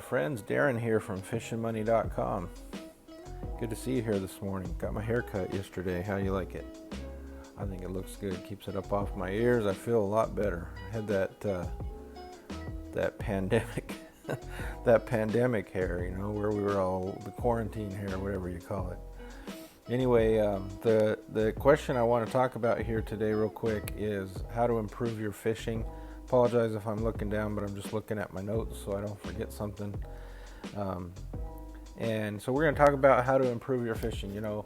friends, Darren here from fishingmoney.com. Good to see you here this morning. Got my hair cut yesterday. How you like it? I think it looks good. Keeps it up off my ears. I feel a lot better. I had that pandemic that pandemic hair, you know, where we were all the quarantine hair, whatever you call it. Anyway, the question I want to talk about here today real quick is how to improve your fishing. Apologize if I'm looking down, but I'm just looking at my notes so I don't forget something. And so we're going to talk about how to improve your fishing. You know,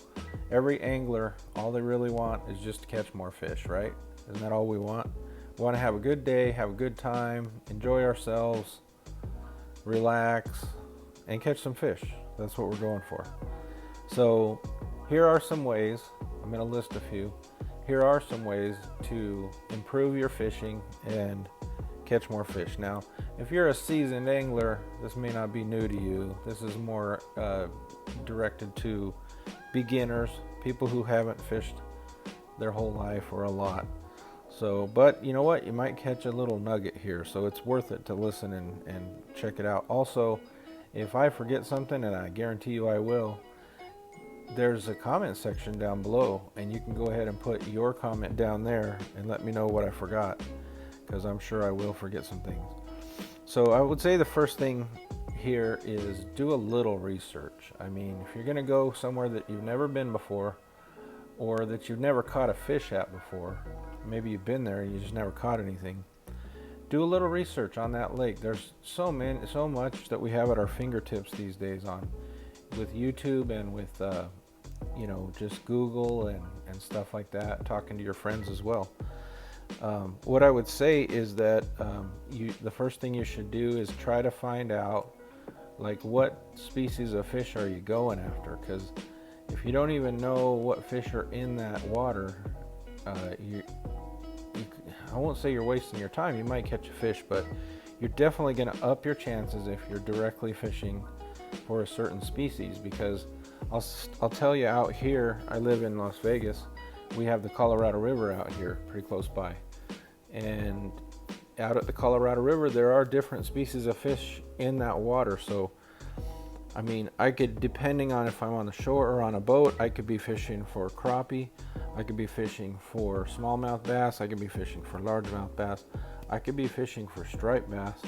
every angler, all they really want is just to catch more fish, right? Isn't that all we want? We want to have a good day, have a good time, enjoy ourselves, relax, and catch some fish. That's what we're going for. So here are some ways. I'm going to list a few. Here are some ways to improve your fishing and catch more fish. Now, if you're a seasoned angler, this may not be new to you. This is more directed to beginners, people who haven't fished their whole life or a lot. So, but you know what? You might catch a little nugget here, so it's worth it to listen and check it out. Also, if I forget something, and I guarantee you I will, there's a comment section down below, and you can go ahead and put your comment down there and let me know what I forgot, because I'm sure I will forget some things. So I would say the first thing here is do a little research. I mean, if you're going to go somewhere that you've never been before, or that you've never caught a fish at before, maybe you've been there and you just never caught anything, do a little research on that lake. There's so much that we have at our fingertips these days on with YouTube and with you know, just Google and stuff like that, talking to your friends as well. What I would say is that the first thing you should do is try to find out, like, what species of fish are you going after, because if you don't even know what fish are in that water, I won't say you're wasting your time. You might catch a fish, but you're definitely going to up your chances if you're directly fishing for a certain species, because I'll tell you, out here, I live in Las Vegas, we have the Colorado River out here pretty close by, and out at the Colorado River there are different species of fish in that water. So I mean, I could, depending on if I'm on the shore or on a boat, I could be fishing for crappie, I could be fishing for smallmouth bass, I could be fishing for largemouth bass, I could be fishing for striped bass,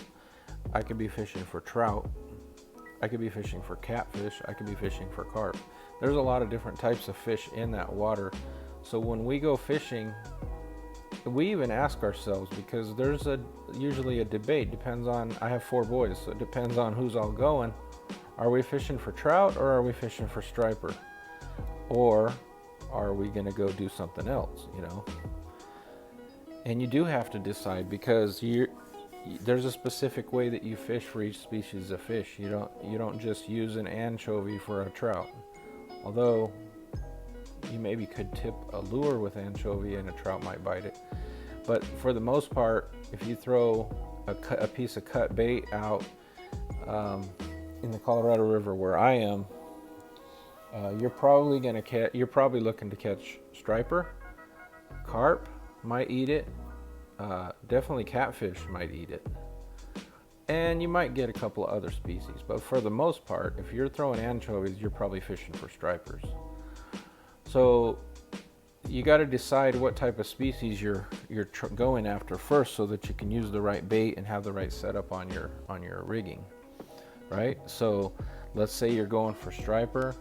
I could be fishing for trout, I could be fishing for catfish, I could be fishing for carp. There's a lot of different types of fish in that water. So when we go fishing, we even ask ourselves, because there's usually a debate, depends on, I have 4 boys, so it depends on who's all going. Are we fishing for trout, or are we fishing for striper? Or are we going to go do something else, you know? And you do have to decide, because there's a specific way that you fish for each species of fish. You don't just use an anchovy for a trout. Although you maybe could tip a lure with anchovy and a trout might bite it. But for the most part, if you throw a piece of cut bait out in the Colorado River where I am, you're probably looking to catch striper, carp might eat it. Definitely catfish might eat it, and you might get a couple of other species, but for the most part, if you're throwing anchovies, you're probably fishing for stripers. So you got to decide what type of species you're going after first, so that you can use the right bait and have the right setup on your rigging, right? So let's say you're going for striper.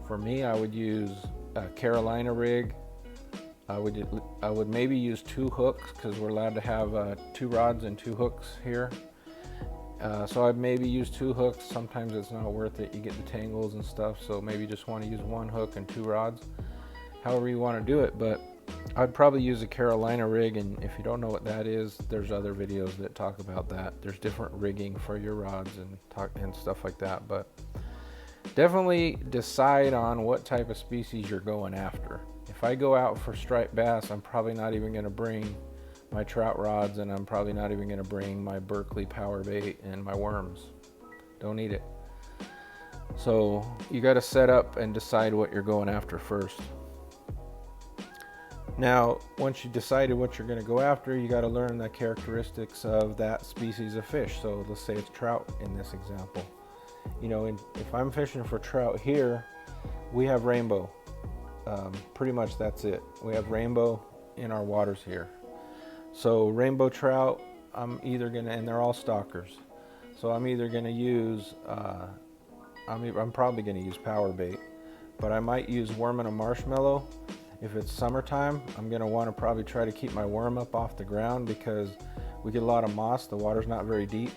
For me, I would use a Carolina rig. I would maybe use 2 hooks, because we're allowed to have 2 rods and 2 hooks here. So I'd maybe use 2 hooks. Sometimes it's not worth it. You get the tangles and stuff, so maybe just want to use 1 hook and 2 rods. However you want to do it, but I'd probably use a Carolina rig, and if you don't know what that is, there's other videos that talk about that. There's different rigging for your rods and stuff like that, but definitely decide on what type of species you're going after. If I go out for striped bass, I'm probably not even going to bring my trout rods, and I'm probably not even going to bring my Berkley power bait and my worms. Don't need it. So you got to set up and decide what you're going after first. Now, once you decided what you're going to go after, you got to learn the characteristics of that species of fish. So let's say it's trout in this example. If I'm fishing for trout here, we have rainbow. Pretty much that's it. We have rainbow in our waters here. So rainbow trout, I'm either going to, and they're all stalkers. So I'm either going to use, I'm probably going to use power bait, but I might use worm and a marshmallow. If it's summertime, I'm going to want to probably try to keep my worm up off the ground because we get a lot of moss. The water's not very deep,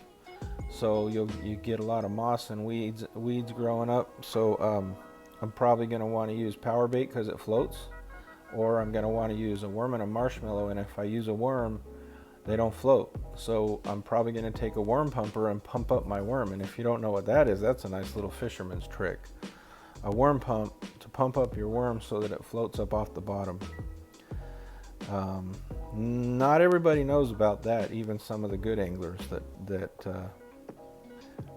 so you get a lot of moss and weeds growing up. So I'm probably going to want to use power bait because it floats, or I'm going to want to use a worm and a marshmallow. And if I use a worm, they don't float. So I'm probably going to take a worm pumper and pump up my worm. And if you don't know what that is, that's a nice little fisherman's trick. A worm pump to pump up your worm so that it floats up off the bottom. Not everybody knows about that, even some of the good anglers but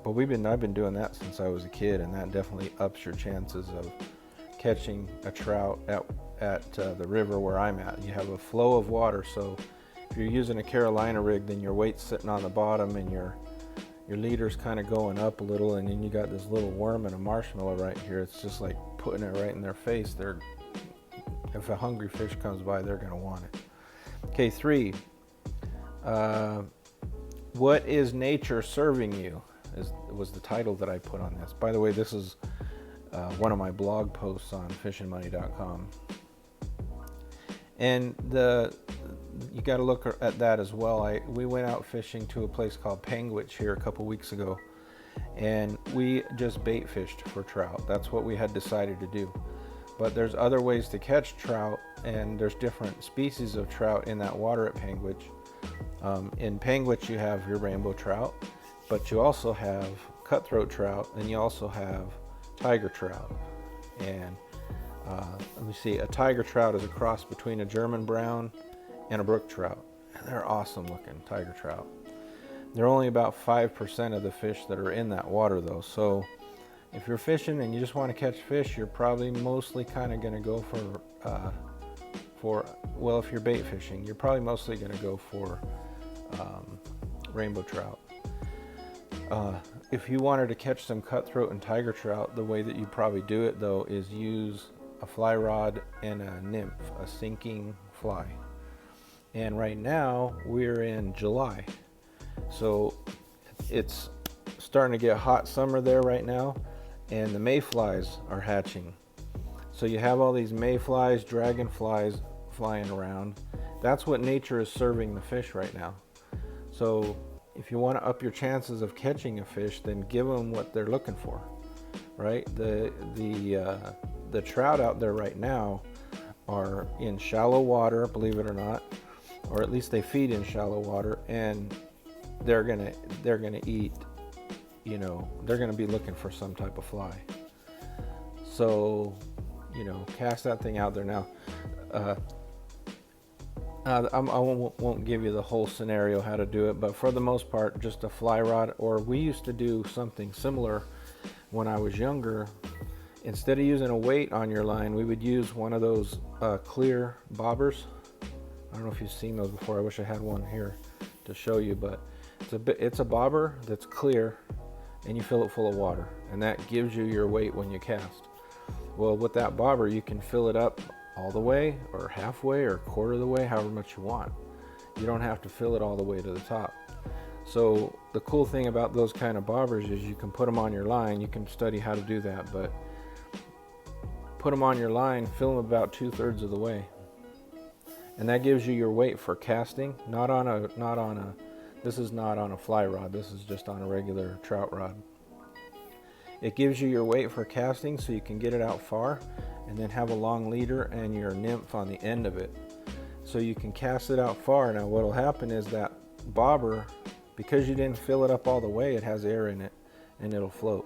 I've been doing that since I was a kid, and that definitely ups your chances of catching a trout at the river where I'm at. You have a flow of water, so if you're using a Carolina rig, then your weight's sitting on the bottom and your leader's kind of going up a little, and then you got this little worm and a marshmallow right here. It's just like putting it right in their face. If a hungry fish comes by, they're going to want it. Okay, 3. What is nature serving you? Was the title that I put on this. By the way, this is one of my blog posts on fishingmoney.com. And you got to look at that as well. We went out fishing to a place called Panguitch here a couple weeks ago, and we just bait fished for trout. That's what we had decided to do. But there's other ways to catch trout, and there's different species of trout in that water at Panguitch. In Panguitch, you have your rainbow trout, but you also have cutthroat trout, and you also have tiger trout. And let me see, a tiger trout is a cross between a German brown and a brook trout. They're awesome looking tiger trout. They're only about 5% of the fish that are in that water though. So if you're fishing and you just want to catch fish, you're probably mostly kind of going to go well, if you're bait fishing, you're probably mostly going to go for rainbow trout. If you wanted to catch some cutthroat and tiger trout, the way that you probably do it though is use a fly rod and a nymph, a sinking fly. And right now we're in July, so it's starting to get hot summer there right now, and the mayflies are hatching. So you have all these mayflies, dragonflies flying around. That's what nature is serving the fish right now. So if you want to up your chances of catching a fish, then give them what they're looking for, right? The trout out there right now are in shallow water, believe it or not, or at least they feed in shallow water, and they're gonna eat, they're gonna be looking for some type of fly. So, cast that thing out there now. I won't give you the whole scenario how to do it, but for the most part, just a fly rod, or we used to do something similar when I was younger. Instead of using a weight on your line, we would use one of those clear bobbers. I don't know if you've seen those before. I wish I had one here to show you, but it's a bobber that's clear, and you fill it full of water, and that gives you your weight when you cast. Well, with that bobber, you can fill it up all the way, or halfway, or a quarter of the way, however much you want. You don't have to fill it all the way to the top. So the cool thing about those kind of bobbers is you can put them on your line. You can study how to do that, but put them on your line, fill them about 2/3 of the way, and that gives you your weight for casting. This is not on a fly rod. This is just on a regular trout rod. It gives you your weight for casting, so you can get it out far, and then have a long leader and your nymph on the end of it, so you can cast it out far. Now what'll happen is that bobber, because you didn't fill it up all the way, it has air in it and it'll float,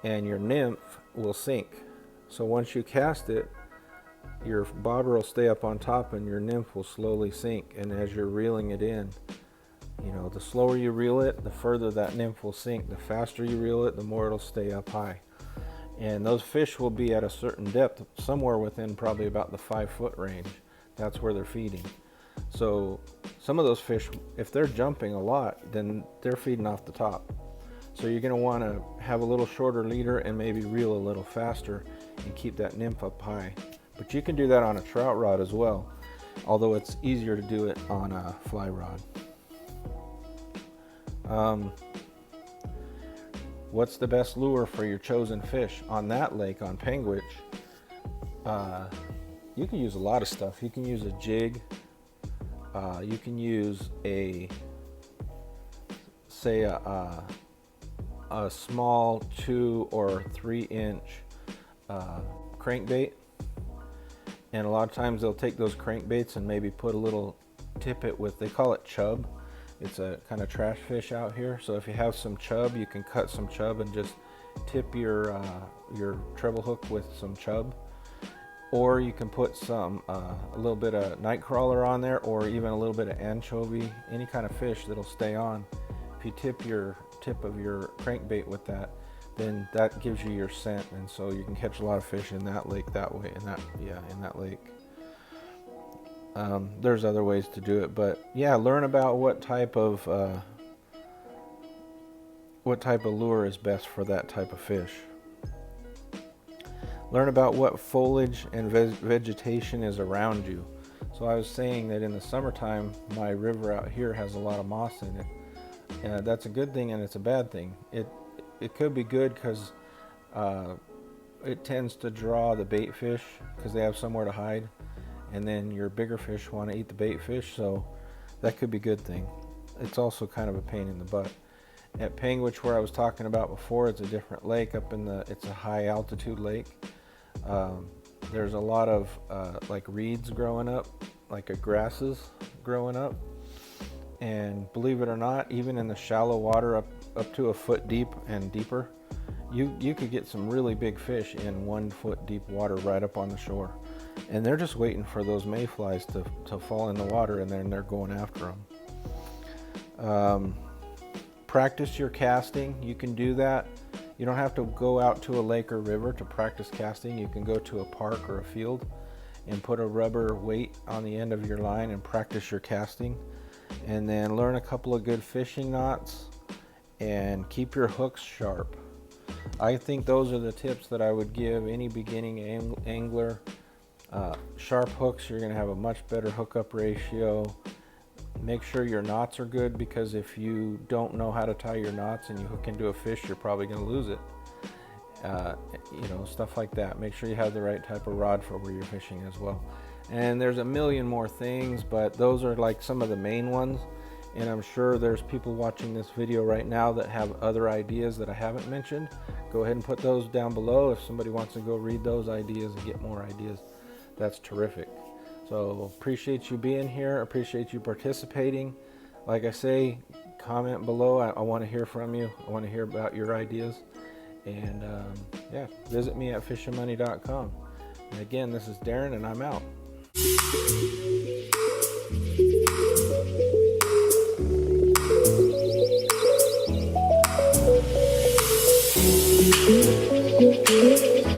and your nymph will sink. So once you cast it, your bobber will stay up on top and your nymph will slowly sink. And as you're reeling it in, the slower you reel it, the further that nymph will sink. The faster you reel it, the more it'll stay up high. And those fish will be at a certain depth, somewhere within probably about the 5-foot range. That's where they're feeding. So some of those fish, if they're jumping a lot, then they're feeding off the top. So you're going to want to have a little shorter leader and maybe reel a little faster and keep that nymph up high. But you can do that on a trout rod as well, although it's easier to do it on a fly rod. What's the best lure for your chosen fish? On that lake, on Panguitch, you can use a lot of stuff. You can use a jig. You can use a small 2 or 3 inch crankbait, and a lot of times they'll take those crankbaits and maybe put a little tippet with, they call it chub. It's a kind of trash fish out here. So if you have some chub, you can cut some chub and just tip your treble hook with some chub. Or you can put some a little bit of night crawler on there, or even a little bit of anchovy, any kind of fish that'll stay on. If you tip your tip of your crankbait with that, then that gives you your scent, and so you can catch a lot of fish in that lake that way. In that lake. There's other ways to do it, but yeah, learn about what type of lure is best for that type of fish. Learn about what foliage and vegetation is around you. So I was saying that in the summertime, my river out here has a lot of moss in it. And that's a good thing and it's a bad thing. It could be good because it tends to draw the bait fish because they have somewhere to hide. And then your bigger fish want to eat the bait fish, so that could be a good thing. It's also kind of a pain in the butt. At Panguitch, where I was talking about before, it's a different lake it's a high altitude lake. There's a lot of like reeds growing up, like grasses growing up. And believe it or not, even in the shallow water up to a foot deep and deeper, you could get some really big fish in 1 foot deep water right up on the shore. And they're just waiting for those mayflies to fall in the water, and then they're going after them. Practice your casting. You can do that. You don't have to go out to a lake or river to practice casting. You can go to a park or a field and put a rubber weight on the end of your line and practice your casting. And then learn a couple of good fishing knots and keep your hooks sharp. I think those are the tips that I would give any beginning angler. Sharp hooks, you're going to have a much better hookup ratio. Make sure your knots are good, because if you don't know how to tie your knots and you hook into a fish, you're probably going to lose it. Stuff like that. Make sure you have the right type of rod for where you're fishing as well. And there's a million more things, but those are like some of the main ones. And I'm sure there's people watching this video right now that have other ideas that I haven't mentioned. Go ahead and put those down below. If somebody wants to go read those ideas and get more ideas, that's terrific. So appreciate you being here. Appreciate you participating. Like I say, comment below. I want to hear from you. I want to hear about your ideas. And visit me at fishandmoney.com. And again, this is Darren, and I'm out.